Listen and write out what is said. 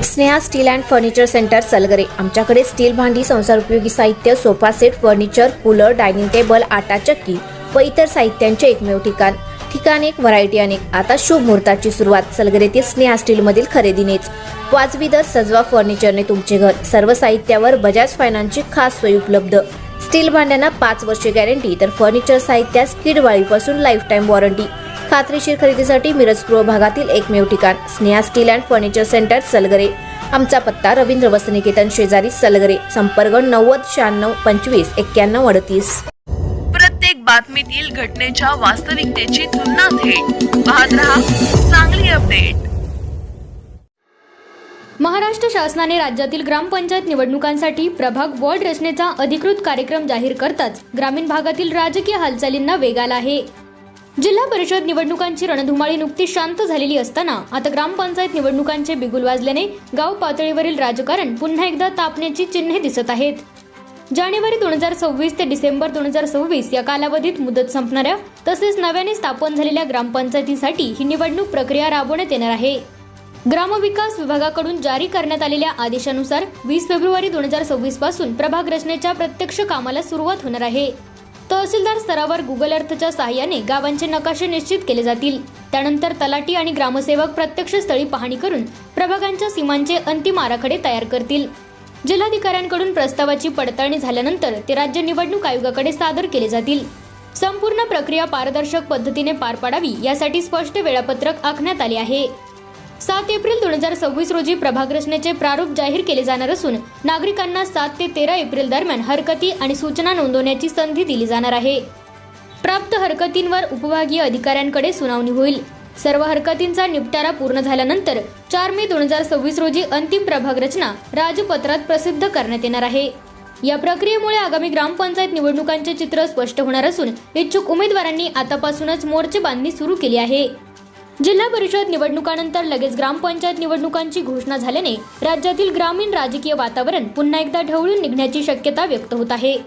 Sneha steel and furniture centre Salgare. आमच्याकडे steel भांडी, संसार उपयोगी साहित्य, sofa set, furniture, cooler, dining table, आटा चक्की व इतर साहित्यांचे एकमेव ठिकाण एक, व्हरायटी अनेक। आता शुभ मुहूर्ताची सुरुवात सलगरेतील स्नेहा स्टील मधील खरेदीनेच। वाजवी दर, सजवा फर्निचरने तुमचे घर। सर्व साहित्यावर बजाज फायनान्सची खास सोय उपलब्ध। स्टील भांड्यांना 5 वर्षे गॅरंटी, तर फर्निचर साहित्यास कीडवाळीपासून लाईफ टाइम वॉरंटी। खात्रीशीर खरेदीसाठी मिरज पूर्व भागातील एकमेव ठिकाण Sneha steel and furniture centre Salgare. आमचा पत्ता रवींद्र वस्त्रनिकेतन शेजारी सलगरे। संपर्क 90 96 25 91 38। प्रत्येक बातमीतील घटनेच्या वास्तविकतेची तुलना थेट पाहत रहा चांगली अपडेट। महाराष्ट्र शासनाने राज्यातील ग्रामपंचायत निवडणुकांसाठी प्रभाग वॉर्ड रचनेचा अधिकृत कार्यक्रम जाहीर करताच ग्रामीण भागातील राजकीय हालचालींना वेग आला आहे। जिल्हा परिषद निवडणुकांची रणधुमाळी नुकतीच शांत झालेली असताना आता ग्रामपंचायत निवडणुकांचे बिगुल वाजल्याने गाव पातळीवरील राजकारण पुन्हा एकदा तापण्याची चिन्हे दिसत आहेत। जानेवारी 2026 ते डिसेंबर 2026 या कालावधीत मुदत संपणाऱ्या तसेच नव्याने स्थापन झालेल्या ग्रामपंचायतीसाठी ही निवडणूक प्रक्रिया राबवण्यात येणार आहे। ग्रामविकास विभागाकडून जारी करण्यात आलेल्या आदेशानुसार 20 फेब्रुवारी 2026 पासून प्रभाग रचनेच्या प्रत्यक्ष कामाला सुरुवात होणार आहे। तहसीलदार स्तरावर गुगल अर्थच्या सहाय्याने गावांचे नकाशे निश्चित केले जातील। त्यानंतर तलाठी आणि ग्रामसेवक प्रत्यक्ष स्थळी पाहणी करून प्रभागांच्या सीमांचे अंतिम आराखडे तयार करतील। जिल्हाधिकाऱ्यांकडून प्रस्तावाची पडताळणी झाल्यानंतर ते राज्य निवडणूक आयोगाकडे सादर केले जातील। संपूर्ण प्रक्रिया पारदर्शक पद्धतीने पार पाडावी यासाठी स्पष्ट वेळापत्रक आखण्यात आले आहे। 7 एप्रिल 2026 रोजी प्रभाग रचनेचे प्रारूप जाहीर केले जाणार असून नागरिकांना 7 ते 13 एप्रिल दरम्यान हरकती आणि सूचना नोंदवण्याची संधी दिली जाणार आहे। प्राप्त हरकतींवर उपविभागीय अधिकाऱ्यांकडे सुनावणी होईल। सर्व हरकतींचा निपटारा पूर्ण झाल्यानंतर 4 मे 2026 रोजी अंतिम प्रभाग रचना राजपत्रात प्रसिद्ध करण्यात येणार आहे। या प्रक्रियेमुळे आगामी ग्रामपंचायत निवडणुकांचे चित्र स्पष्ट होणार असून इच्छुक उमेदवारांनी आतापासूनच मोर्चे बांधणी सुरू केली आहे। जिल्हा परिषद निवडणुकानंतर लगेच ग्रामपंचायत निवडणुकांची घोषणा झाल्याने राज्यातील ग्रामीण राजकीय वातावरण पुन्हा एकदा ढवळून निघण्याची शक्यता व्यक्त होत आहे।